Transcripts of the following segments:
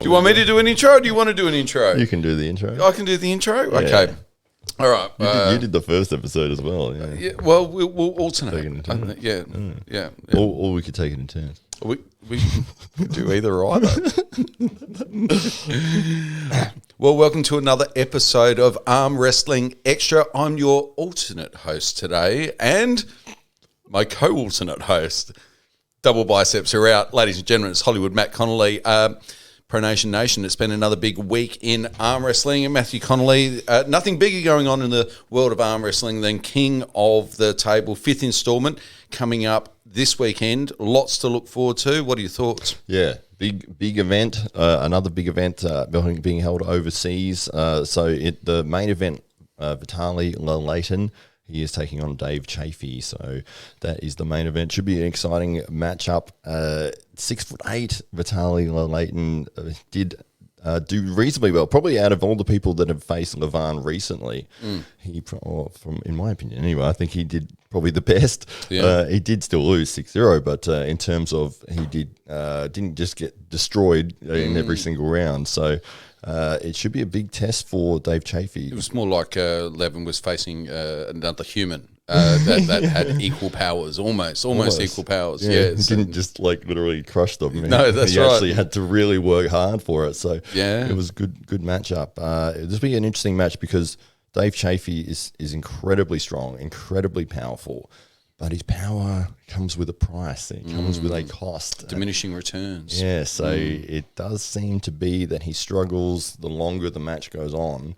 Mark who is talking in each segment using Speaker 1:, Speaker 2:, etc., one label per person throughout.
Speaker 1: you want me to do an intro or do you want to do an intro?
Speaker 2: You can do the intro.
Speaker 1: I can do the intro? Yeah. Okay. All right.
Speaker 2: You did the first episode as well. Yeah.
Speaker 1: Well, we'll alternate.
Speaker 2: Take it in turns.
Speaker 1: Yeah.
Speaker 2: Or we could take it in turns.
Speaker 1: We could do either or either. Well, welcome to another episode of Arm Wrestling Extra. I'm your alternate host today and my co-alternate host. Double biceps are out. Ladies and gentlemen, it's Hollywood Matt Connelly. Pronation Nation, it's been another big week in arm wrestling. And Matthew Connelly, nothing bigger going on in the world of arm wrestling than King of the Table, 5th installment, coming up this weekend. Lots to look forward to. What are your thoughts?
Speaker 2: Yeah, big event, another big event being held overseas. The main event, Vitaly Lelaitin, he is taking on Dave Chafee, so that is the main event. Should be an exciting matchup. 6'8", Vitaly Lelaitin did do reasonably well. Probably out of all the people that have faced Levan recently, in my opinion anyway, I think he did probably the best. Yeah. He did still lose 6-0, but in terms of he didn't just get destroyed in every single round. So it should be a big test for Dave Chafee.
Speaker 1: It was more like Levin was facing another human that had equal powers, almost equal powers. Yeah,
Speaker 2: he didn't just literally crush them.
Speaker 1: No, that's
Speaker 2: he
Speaker 1: right.
Speaker 2: He actually had to really work hard for it. So
Speaker 1: yeah,
Speaker 2: it was good matchup. This will be an interesting match because Dave Chafee is incredibly strong, incredibly powerful. But his power comes with a price. It comes with a cost.
Speaker 1: Diminishing returns.
Speaker 2: Yeah, so it does seem to be that he struggles the longer the match goes on.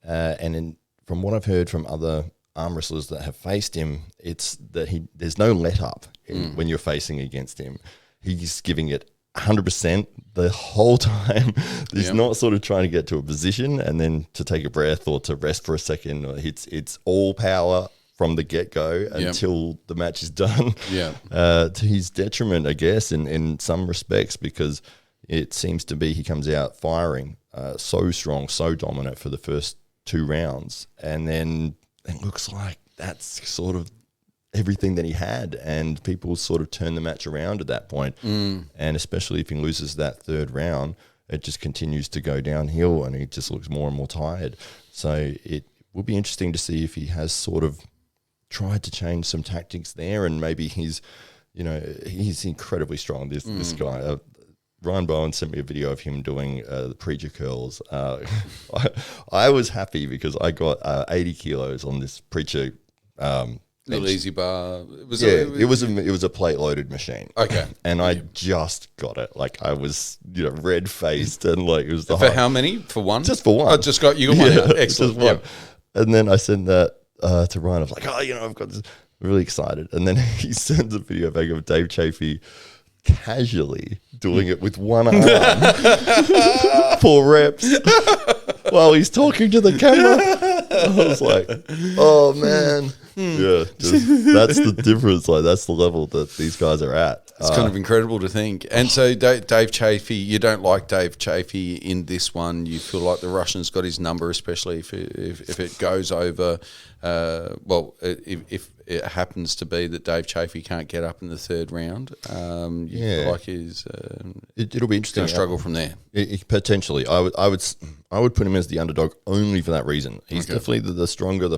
Speaker 2: From what I've heard from other arm wrestlers that have faced him, it's that there's no let up when you're facing against him. He's giving it 100% the whole time. He's not sort of trying to get to a position and then to take a breath or to rest for a second. It's all power from the get-go until the match is done, to his detriment, I guess, in some respects, because it seems to be he comes out firing so strong, so dominant for the first 2 rounds, and then it looks like that's sort of everything that he had, and people sort of turn the match around at that point. And especially if he loses that 3rd round, it just continues to go downhill, and he just looks more and more tired. So it will be interesting to see if he has sort of tried to change some tactics there, and maybe he's incredibly strong. This guy, Ryan Bowen sent me a video of him doing the preacher curls. I was happy because I got 80 kilos on this preacher
Speaker 1: little easy bar.
Speaker 2: It was a plate loaded machine.
Speaker 1: Okay,
Speaker 2: and I just got it. I was red faced and it was
Speaker 1: for how many? For one?
Speaker 2: Just for one.
Speaker 1: I just got you got one. Out. Excellent.
Speaker 2: Just one. And then I sent that to Ryan. I was like, I've got this. Really excited. And then he sends a video back of Dave Chafee casually doing it with one arm for reps while he's talking to the camera. I was like, oh man. Yeah, that's the difference. That's the level that these guys are at.
Speaker 1: It's kind of incredible to think. And so Dave Chafee, you don't like Dave Chafee in this one. You feel like the Russian's got his number, especially if it goes over. If it happens to be that Dave Chafee can't get up in the 3rd round, feel like
Speaker 2: it'll be interesting.
Speaker 1: Going to struggle from there.
Speaker 2: Potentially, I would put him as the underdog only for that reason. He's definitely the stronger,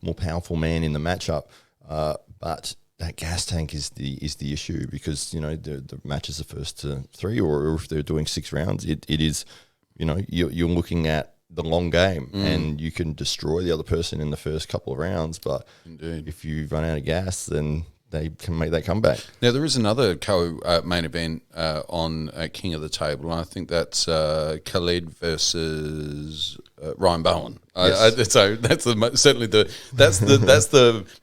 Speaker 2: more powerful man in the matchup, but that gas tank is the issue, because the matches are first to 3, or if they're doing 6 rounds, it is you're looking at the long game, and you can destroy the other person in the first couple of rounds, but if you run out of gas, then they can make that comeback.
Speaker 1: Now, there is another main event on King of the Table, and I think that's Khaled versus Ryan Bowen.
Speaker 2: Yes.
Speaker 1: So that's certainly the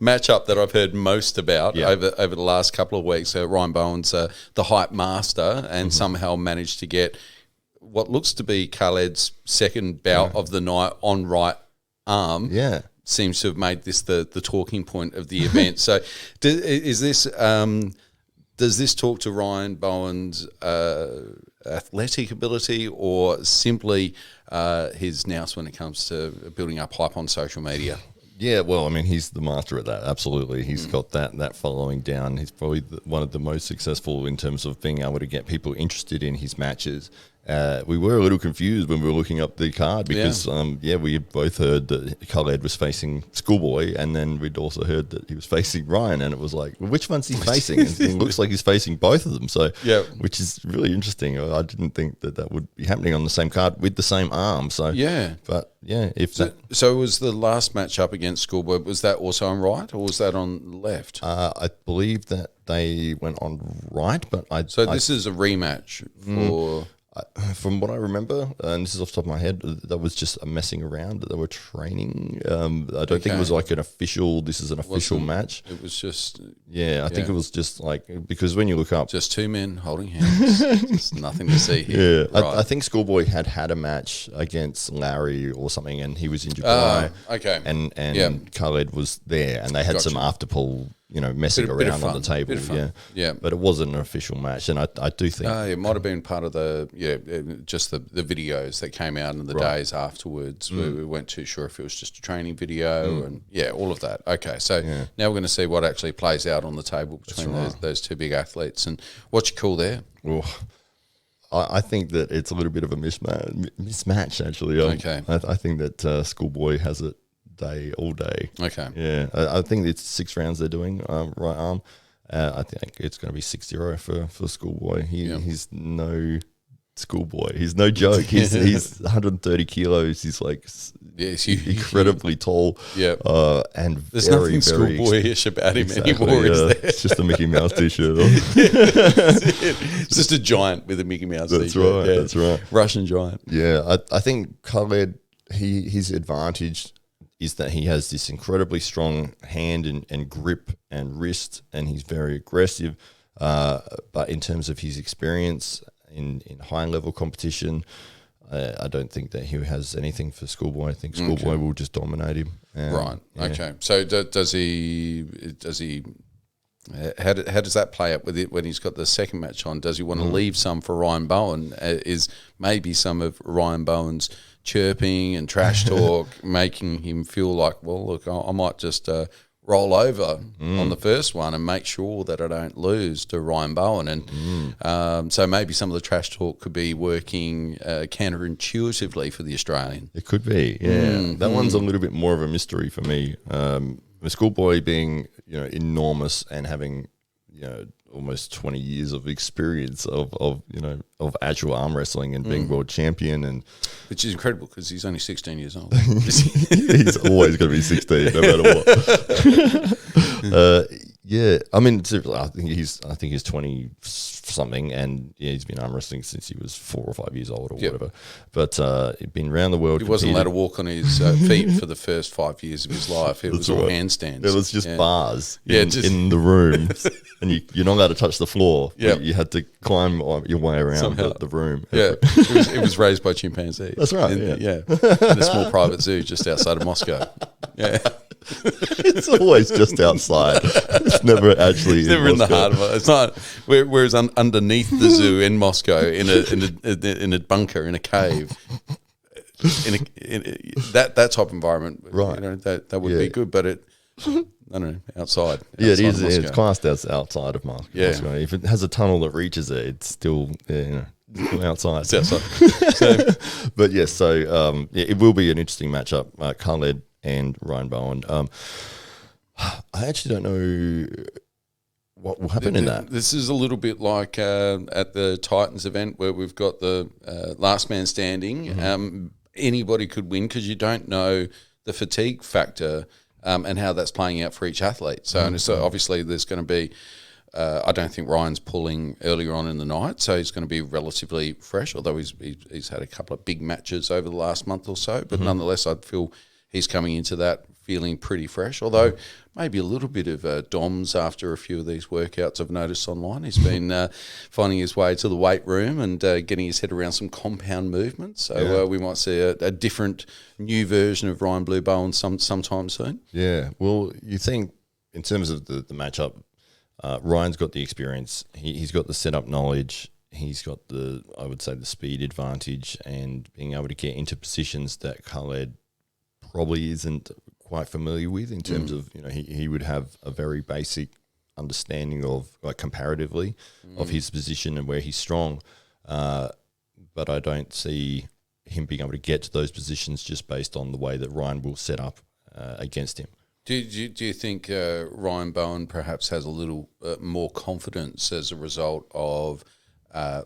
Speaker 1: matchup that I've heard most about over the last couple of weeks. Ryan Bowen's the hype master, and somehow managed to get what looks to be Khaled's 2nd bout of the night on right arm.
Speaker 2: Yeah.
Speaker 1: Seems to have made this the talking point of the event. So does this talk to Ryan Bowen's athletic ability, or simply his nous when it comes to building up hype on social media?
Speaker 2: Yeah, well, I mean, he's the master at that. Absolutely. He's got that following down. He's probably one of the most successful in terms of being able to get people interested in his matches We were a little confused when we were looking up the card because, we had both heard that Khaled was facing Schoolboy, and then we'd also heard that he was facing Ryan, and it was like, well, which one's he facing? And it looks like he's facing both of them, which is really interesting. I didn't think that would be happening on the same card with the same arm. So
Speaker 1: so was the last match up against Schoolboy, was that also on right, or was that on left?
Speaker 2: I believe that they went on right, but
Speaker 1: this is a rematch for.
Speaker 2: From what I remember, and this is off the top of my head, that was just a messing around that they were training. I don't think it was like an official. This is an official match.
Speaker 1: It was just
Speaker 2: I think it was just like, because when you look up,
Speaker 1: just two men holding hands. There's nothing to see here.
Speaker 2: Yeah, right. I think Schoolboy had a match against Larry or something, and he was in Dubai.
Speaker 1: Okay,
Speaker 2: and Khaled was there, and they had some after pull. Messing around on the table, but it wasn't an official match, and I do think
Speaker 1: it might have been part of the just the videos that came out in the days afterwards. We weren't too sure if it was just a training video, and all of that. Okay, so now we're going to see what actually plays out on the table between those two big athletes, and what you call there.
Speaker 2: Well, I think that it's a little bit of a mismatch actually. I think that Schoolboy has it all day.
Speaker 1: Okay.
Speaker 2: Yeah, I think it's 6 rounds they're doing, right arm. I think it's going to be 6-0 for Schoolboy. He's no Schoolboy. He's no joke. He's 130 kilos. He's like incredibly tall.
Speaker 1: Yeah.
Speaker 2: And
Speaker 1: there's nothing Schoolboyish about him anymore, is there?
Speaker 2: It's just a Mickey Mouse t-shirt.
Speaker 1: It's just a giant with a Mickey Mouse
Speaker 2: t-shirt.
Speaker 1: Right.
Speaker 2: Yeah. That's right.
Speaker 1: Russian giant.
Speaker 2: Yeah, I think Khaled, his advantage is that he has this incredibly strong hand and grip and wrist, and he's very aggressive. But in terms of his experience in high-level competition, I don't think that he has anything for Schoolboy. I think Schoolboy will just dominate him.
Speaker 1: Right. Yeah. Okay. So does he? How does that play up with it when he's got the second match on? Does he want to leave some for Ryan Bowen? Is maybe some of Ryan Bowen's chirping and trash talk making him feel like, well, look, I might just roll over on the first one and make sure that I don't lose to Ryan Bowen. And so maybe some of the trash talk could be working counterintuitively for the Australian.
Speaker 2: It could be, yeah. That one's a little bit more of a mystery for me. The Schoolboy being, enormous and having, almost 20 years of experience of actual arm wrestling and being world champion, and
Speaker 1: which is incredible because he's only 16 years old.
Speaker 2: He's always going to be 16 no matter what. Yeah, I mean, seriously, I think he's 20 something, and he's been arm wrestling since he was 4 or 5 years old or whatever. But he'd been around the world.
Speaker 1: He wasn't allowed to walk on his feet for the first 5 years of his life. It was all handstands.
Speaker 2: It was just bars in the room, and you're not allowed to touch the floor.
Speaker 1: Yeah,
Speaker 2: you had to climb your way around the room.
Speaker 1: Yeah, it was raised by chimpanzees.
Speaker 2: That's right.
Speaker 1: In a small private zoo just outside of Moscow. Yeah.
Speaker 2: It's always just outside. It's never actually.
Speaker 1: It's never in the heart of it. It's not. Whereas underneath the zoo in Moscow, in a bunker, in a cave, that type of environment,
Speaker 2: right?
Speaker 1: That would be good. But I don't know, outside.
Speaker 2: Yeah, it is. It's classed as outside of Moscow. Yeah. Moscow. If it has a tunnel that reaches it, it's still outside.
Speaker 1: It's outside.
Speaker 2: But yes, so it will be an interesting matchup. Khaled and Ryan Bowen. I actually don't know what will happen in that.
Speaker 1: This is a little bit like at the Titans event where we've got the last man standing. Anybody could win because you don't know the fatigue factor and how that's playing out for each athlete. So, so obviously there's going to be, I don't think Ryan's pulling earlier on in the night, so he's going to be relatively fresh, although he's had a couple of big matches over the last month or so. But nonetheless, I'd feel he's coming into that feeling pretty fresh, although maybe a little bit of DOMS after a few of these workouts I've noticed online. He's been finding his way to the weight room and getting his head around some compound movements. So we might see a different new version of Ryan Blue Bowen sometime soon.
Speaker 2: Yeah, well, you think in terms of the matchup, Ryan's got the experience. He's got the setup knowledge. He's got the speed advantage and being able to get into positions that Khaled probably isn't quite familiar with in terms of, he would have a very basic understanding of, like, comparatively of his position and where he's strong. but I don't see him being able to get to those positions just based on the way that Ryan will set up against him.
Speaker 1: Do you think Ryan Bowen perhaps has a little more confidence as a result of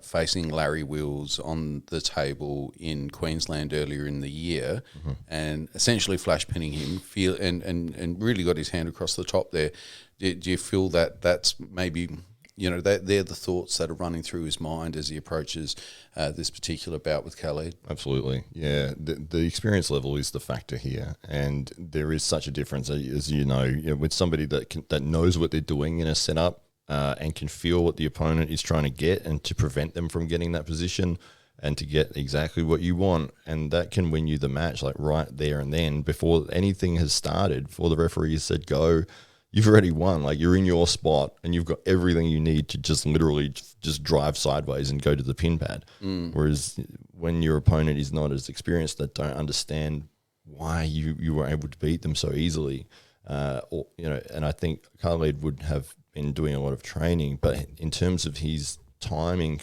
Speaker 1: facing Larry Wills on the table in Queensland earlier in the year and essentially flash pinning him, and really got his hand across the top there? Do you feel that that's maybe, they're the thoughts that are running through his mind as he approaches this particular bout with Khalid?
Speaker 2: Absolutely, yeah. The experience level is the factor here, and there is such a difference, as you know, with somebody that knows what they're doing in a setup and can feel what the opponent is trying to get and to prevent them from getting that position and to get exactly what you want, and that can win you the match like right there and then before anything has started, before the referee has said go. You've already won. Like, you're in your spot and you've got everything you need to just literally just drive sideways and go to the pin pad. Whereas when your opponent is not as experienced, that don't understand why you were able to beat them so easily, and I think Khalid would have been doing a lot of training, but in terms of his timing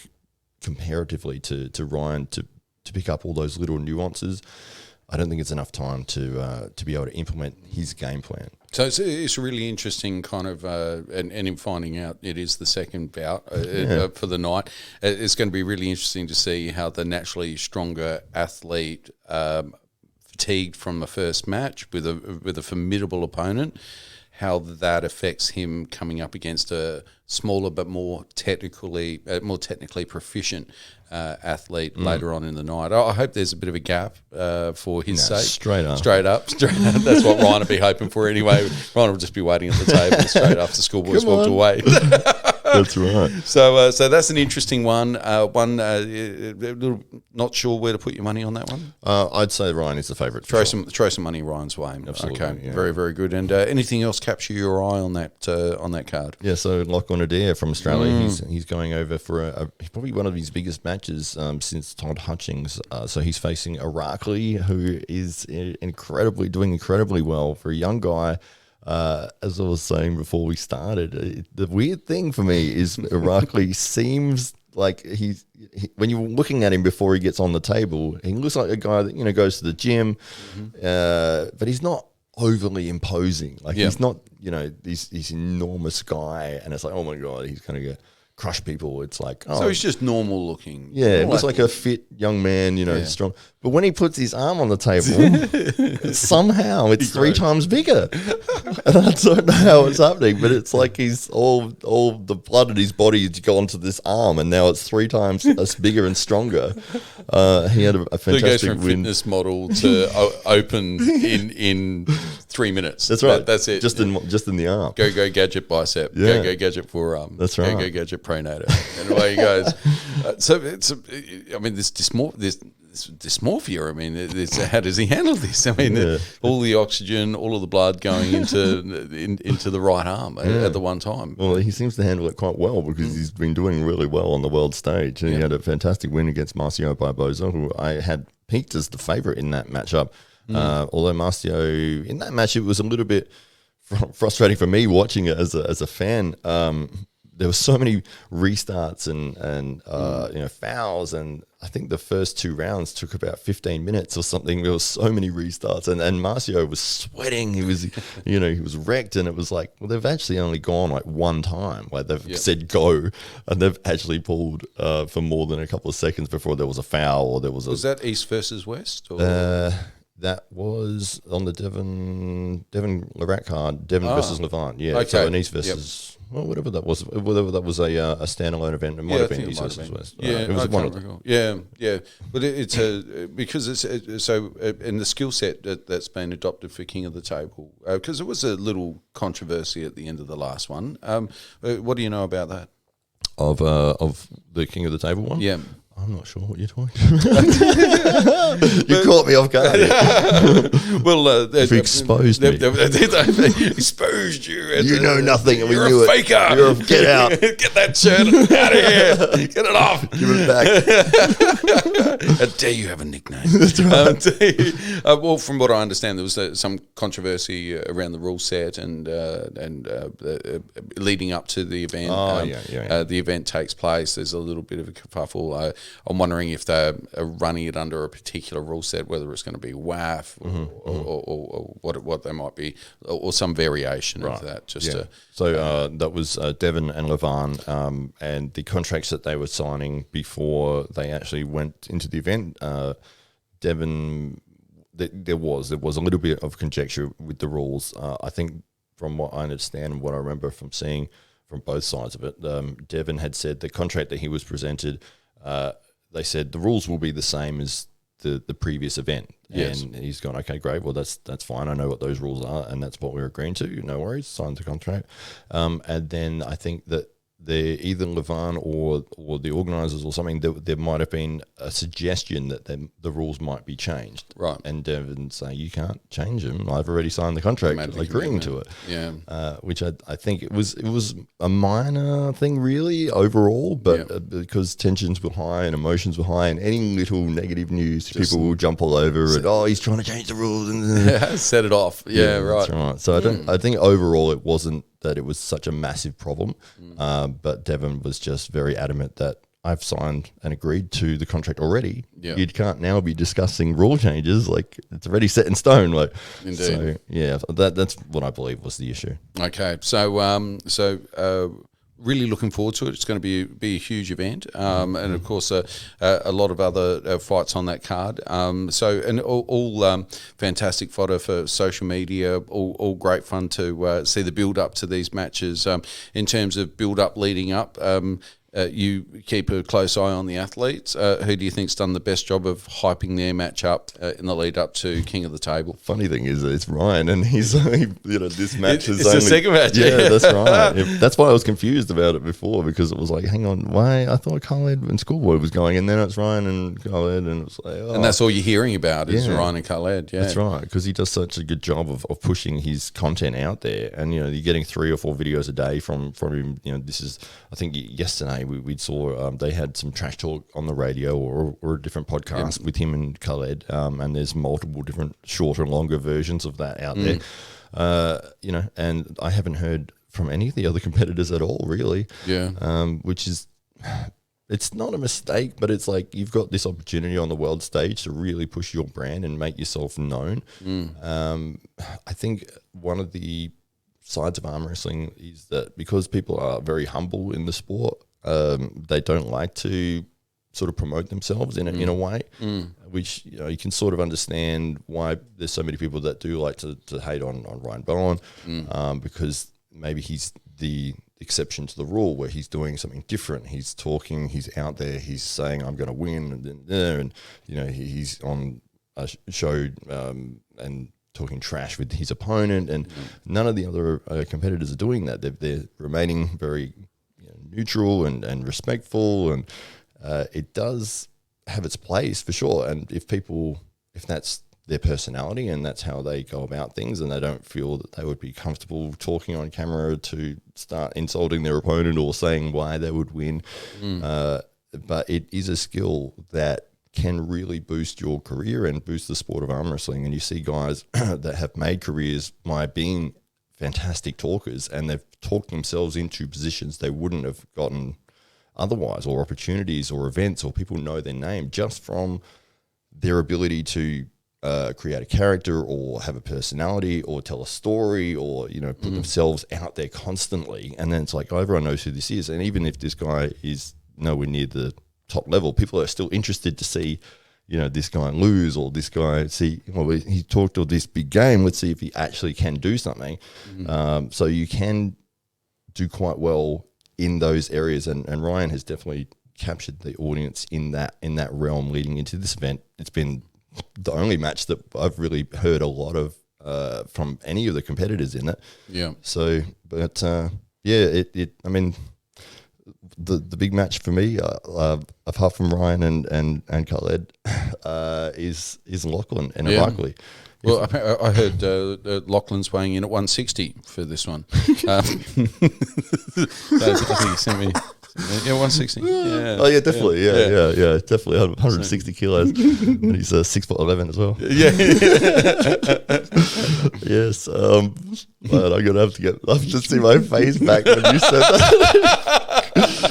Speaker 2: comparatively to Ryan to pick up all those little nuances, I don't think it's enough time to be able to implement his game plan.
Speaker 1: So it's really interesting kind of, and in finding out it is the second bout for the night, it's going to be really interesting to see how the naturally stronger athlete, fatigued from the first match with a formidable opponent, how that affects him coming up against a smaller but more technically proficient athlete later on in the night. I hope there's a bit of a gap for his sake.
Speaker 2: Straight up.
Speaker 1: That's what Ryan will be hoping for anyway. Ryan will just be waiting at the table straight after schoolboys walked away.
Speaker 2: That's right.
Speaker 1: So that's an interesting one. Not sure where to put your money on that one.
Speaker 2: I'd say Ryan is the favourite.
Speaker 1: Throw some money Ryan's way.
Speaker 2: Absolutely.
Speaker 1: Okay,
Speaker 2: Yeah.
Speaker 1: very, very good. And anything else capture your eye on that card?
Speaker 2: Yeah, so Lachlan Adair from Australia, he's going over for probably one of his biggest matches since Todd Hutchings. So he's facing Irakli, who is doing incredibly well for a young guy. As I was saying before we started, the weird thing for me is Irakli seems like when you're looking at him before he gets on the table, he looks like a guy that goes to the gym, but he's not overly imposing. Like he's not this enormous guy, and it's like, oh my god, he's going to crush people. It's like,
Speaker 1: so he's just normal looking.
Speaker 2: Yeah, it looks like a fit young man, strong. But when he puts his arm on the table, somehow it's three times bigger. And I don't know how it's happening, but it's like he's all the blood in his body has gone to this arm, and now it's three times as bigger and stronger. He had a fantastic
Speaker 1: so he goes from
Speaker 2: win.
Speaker 1: fitness model to open in 3 minutes.
Speaker 2: That's right.
Speaker 1: That's it.
Speaker 2: Just in the arm.
Speaker 1: Go gadget bicep.
Speaker 2: Yeah.
Speaker 1: Go gadget forearm.
Speaker 2: That's right.
Speaker 1: Go gadget pronator. And away he goes. So it's. I mean, this dysmorphia. I mean, how does he handle this? I mean, all the oxygen, all of the blood going into the right arm at the one time.
Speaker 2: Well, he seems to handle it quite well because he's been doing really well on the world stage. And he had a fantastic win against Marcio Barbosa, who I had peaked as the favourite in that matchup. Although Marcio, in that match, it was a little bit frustrating for me watching it as a fan. There were so many restarts and fouls, and I think the first two rounds took about 15 minutes or something. There were so many restarts, and Marcio was sweating. He was, he was wrecked, and it was like, well, they've actually only gone like one time where they've said go, and they've actually pulled for more than a couple of seconds before there was a foul or there was a.
Speaker 1: Was that East versus West? Or?
Speaker 2: That was on the Devon Lerac card, Devon versus Levant. Yeah,
Speaker 1: okay.
Speaker 2: So an East versus. Well, whatever that was a standalone event. It might have been East versus West.
Speaker 1: Yeah,
Speaker 2: it was one of them.
Speaker 1: Yeah. But it's because it's so in the skill set that's been adopted for King of the Table, because there was a little controversy at the end of the last one. What do you know about that?
Speaker 2: Of the King of the Table one?
Speaker 1: Yeah.
Speaker 2: I'm not sure what you're talking about. You caught me off guard.
Speaker 1: Well,
Speaker 2: you've exposed me.
Speaker 1: They exposed you.
Speaker 2: You know nothing, and we
Speaker 1: You're
Speaker 2: knew
Speaker 1: a faker.
Speaker 2: Get out.
Speaker 1: Get that shirt out of here. Get it off.
Speaker 2: Give it back.
Speaker 1: How dare you have a nickname? That's right. Well, from what I understand, there was some controversy around the rule set and leading up to the event.
Speaker 2: The event
Speaker 1: takes place. There's a little bit of a kerfuffle. I'm wondering if they're running it under a particular rule set, whether it's going to be WAF or what they might be, or some variation of that.
Speaker 2: So that was Devon and Levan, and the contracts that they were signing before they actually went into the event. Devon, there was a little bit of conjecture with the rules. I think from what I understand and what I remember from seeing from both sides of it, Devon had said the contract that he was presented, they said the rules will be the same as the previous event. Yes. And he's gone, okay, great, well, that's fine. I know what those rules are, and that's what we're agreeing to. No worries, signed the contract. And then I think that either Levan or the organisers or something, there might have been a suggestion that the rules might be changed.
Speaker 1: Right.
Speaker 2: And Devon say, you can't change them. I've already signed the contract agreeing to it.
Speaker 1: Yeah.
Speaker 2: Which I think it was a minor thing really overall, but because tensions were high and emotions were high and any little negative news, people will jump all over and, he's trying to change the rules. And
Speaker 1: set it off. Yeah, right.
Speaker 2: That's right. So I think overall it wasn't that it was such a massive problem, but Devon was just very adamant that I've signed and agreed to the contract already. Yeah. You can't now be discussing rule changes, like it's already set in stone. Like,
Speaker 1: indeed.
Speaker 2: So yeah, that's what I believe was the issue.
Speaker 1: Okay, so really looking forward to it. It's going to be a huge event, and of course a lot of other fights on that card. And all fantastic fodder for social media. All great fun to see the build up to these matches. In terms of build up leading up. You keep a close eye on the athletes. Who do you think's done the best job of hyping their match up in the lead up to King of the Table?
Speaker 2: Funny thing is, it's Ryan, and he's only, this match is
Speaker 1: it's
Speaker 2: only...
Speaker 1: the second match.
Speaker 2: Yeah, that's right. That's why I was confused about it before, because it was like, hang on, why? I thought Khaled and Schoolboy was going, and then it's Ryan and Khaled, and it was like,
Speaker 1: And that's all you're hearing about is Ryan and Khaled,
Speaker 2: That's right, because he does such a good job of pushing his content out there, and, you're getting 3 or 4 videos a day from him. This is, I think yesterday we saw they had some trash talk on the radio or a different podcast with him and Khaled, and there's multiple different shorter and longer versions of that out there. And I haven't heard from any of the other competitors at all, really. Yeah. Which is, it's not a mistake, but it's like you've got this opportunity on the world stage to really push your brand and make yourself known. I think one of the sides of arm wrestling is that because people are very humble in the sport, they don't like to sort of promote themselves in a way, which you can sort of understand why there's so many people that do like to hate on Ryan Bowen, because maybe he's the exception to the rule where he's doing something different. He's talking, he's out there, he's saying I'm going to win, and he's on a show and talking trash with his opponent, and none of the other competitors are doing that. They're remaining very neutral and respectful, and it does have its place for sure. And if that's their personality and that's how they go about things, and they don't feel that they would be comfortable talking on camera to start insulting their opponent or saying why they would win, but it is a skill that can really boost your career and boost the sport of arm wrestling. And you see guys that have made careers by being fantastic talkers, and they've talked themselves into positions they wouldn't have gotten otherwise, or opportunities or events, or people know their name just from their ability to create a character or have a personality or tell a story or, put themselves out there constantly. And then it's like, everyone knows who this is. And even if this guy is nowhere near the top level, people are still interested to see this guy lose, or this guy he talked of this big game. Let's see if he actually can do something. So you can do quite well in those areas, and Ryan has definitely captured the audience in that realm leading into this event. It's been the only match that I've really heard a lot of from any of the competitors in it. Yeah. So, but I mean, the big match for me, apart from Ryan and Khaled, is Lachlan and Barkley.
Speaker 1: Well, I heard Lachlan's weighing in at 160 for this one. I think he sent me. Yeah, 160. Yeah.
Speaker 2: Oh yeah, definitely. Yeah. Definitely 160 kilos, and he's 6'11" as well. Yeah. Yes. But I'm gonna have to see my face back when you said that.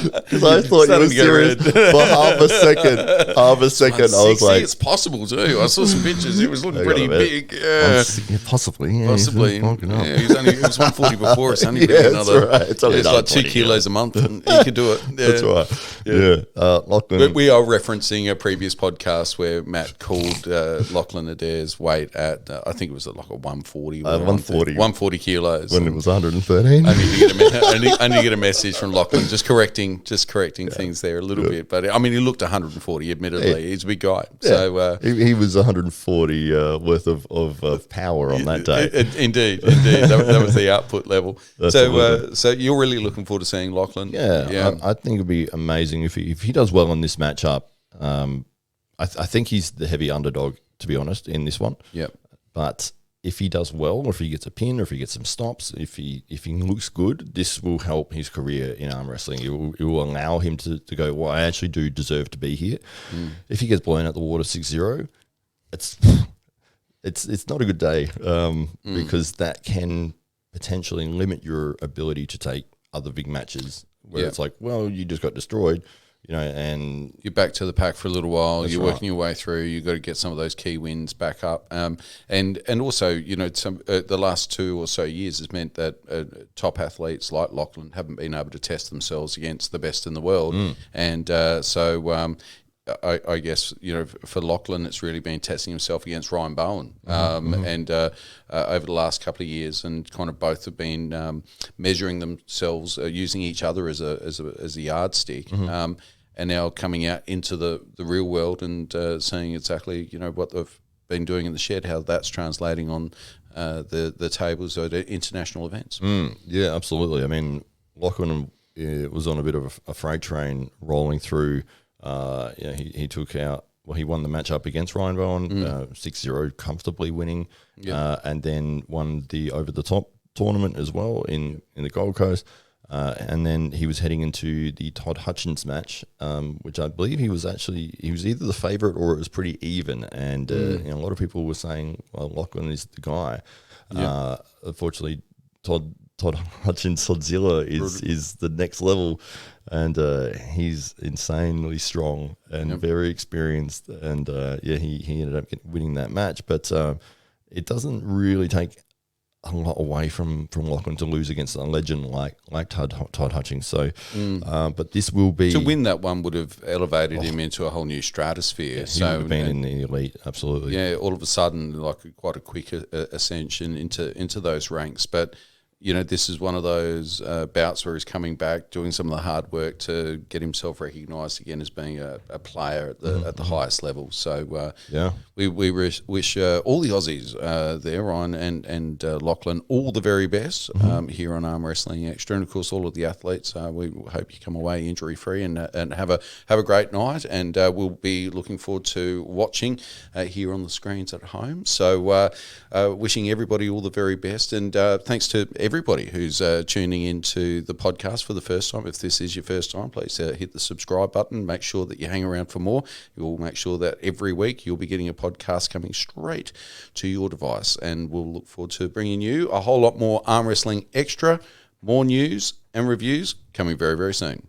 Speaker 2: Because I thought you were serious for half a second. I was like,
Speaker 1: it's possible too. I saw some pictures. He was looking pretty big. Yeah.
Speaker 2: Possibly. Yeah,
Speaker 1: Possibly.
Speaker 2: He
Speaker 1: he was 140 before. It's only been another.
Speaker 2: Right. It's
Speaker 1: like 2 kilos a month, and he could do it. Yeah.
Speaker 2: That's right. Yeah. Lachlan.
Speaker 1: We are referencing a previous podcast where Matt called Lachlan Adair's weight at I think it was like a 140. 140 kilos
Speaker 2: when it was 113.
Speaker 1: Only get a message from Lachlan just correcting things there a little bit. But I mean, he looked 140. Admittedly, he's a big guy. Yeah. So
Speaker 2: he was 140 worth of power on that day.
Speaker 1: Indeed, that was the output level. So you're really looking forward to seeing Lachlan.
Speaker 2: Yeah. I think it'd be amazing if he does well in this matchup. I think he's the heavy underdog, to be honest, in this one.
Speaker 1: Yep.
Speaker 2: But if he does well, or if he gets a pin, or if he gets some stops, if he looks good, this will help his career in arm wrestling. It will allow him to go, well, I actually do deserve to be here. If he gets blown out the water 6-0, it's not a good day because that can potentially limit your ability to take other big matches where it's like, well, you just got destroyed. And
Speaker 1: you're back to the pack for a little while. You're
Speaker 2: right.
Speaker 1: working your way through. You've got to get some of those key wins back up. And also, some the last 2 or so years has meant that top athletes like Lachlan haven't been able to test themselves against the best in the world. And I guess for Lachlan, it's really been testing himself against Ryan Bowen, and over the last couple of years, and kind of both have been measuring themselves, using each other as a yardstick. And now coming out into the real world and seeing exactly what they've been doing in the shed, how that's translating on the tables at international events.
Speaker 2: Yeah, absolutely. I mean, Lachlan was on a bit of a freight train rolling through. He took out. Well, he won the matchup against Ryan Bowen, 6-0, comfortably winning, and then won the over the top tournament as well in the Gold Coast. And then he was heading into the Todd Hutchins match, which I believe he was either the favourite or it was pretty even. And a lot of people were saying, well, Lachlan is the guy. Unfortunately, Todd Hutchins, Todzilla is the next level, and he's insanely strong and very experienced. And he ended up winning that match. But it doesn't really take a lot away from Lachlan to lose against a legend like Todd Hutchings. So, but this will be
Speaker 1: to win that one would have elevated him into a whole new stratosphere.
Speaker 2: Yeah, he would have been in the elite, absolutely.
Speaker 1: Yeah, all of a sudden, like quite a quick ascension into those ranks. But this is one of those bouts where he's coming back, doing some of the hard work to get himself recognised again as being a player at the highest level. So we wish all the Aussies there, Ryan and Lachlan, all the very best here on Arm Wrestling Extra, and of course all of the athletes. We hope you come away injury free and have a great night. And we'll be looking forward to watching here on the screens at home. So wishing everybody all the very best, and thanks to everybody who's tuning into the podcast for the first time. If this is your first time, please hit the subscribe button. Make sure that you hang around for more. We'll make sure that every week you'll be getting a podcast coming straight to your device, and we'll look forward to bringing you a whole lot more Arm Wrestling Extra, more news and reviews coming very, very soon.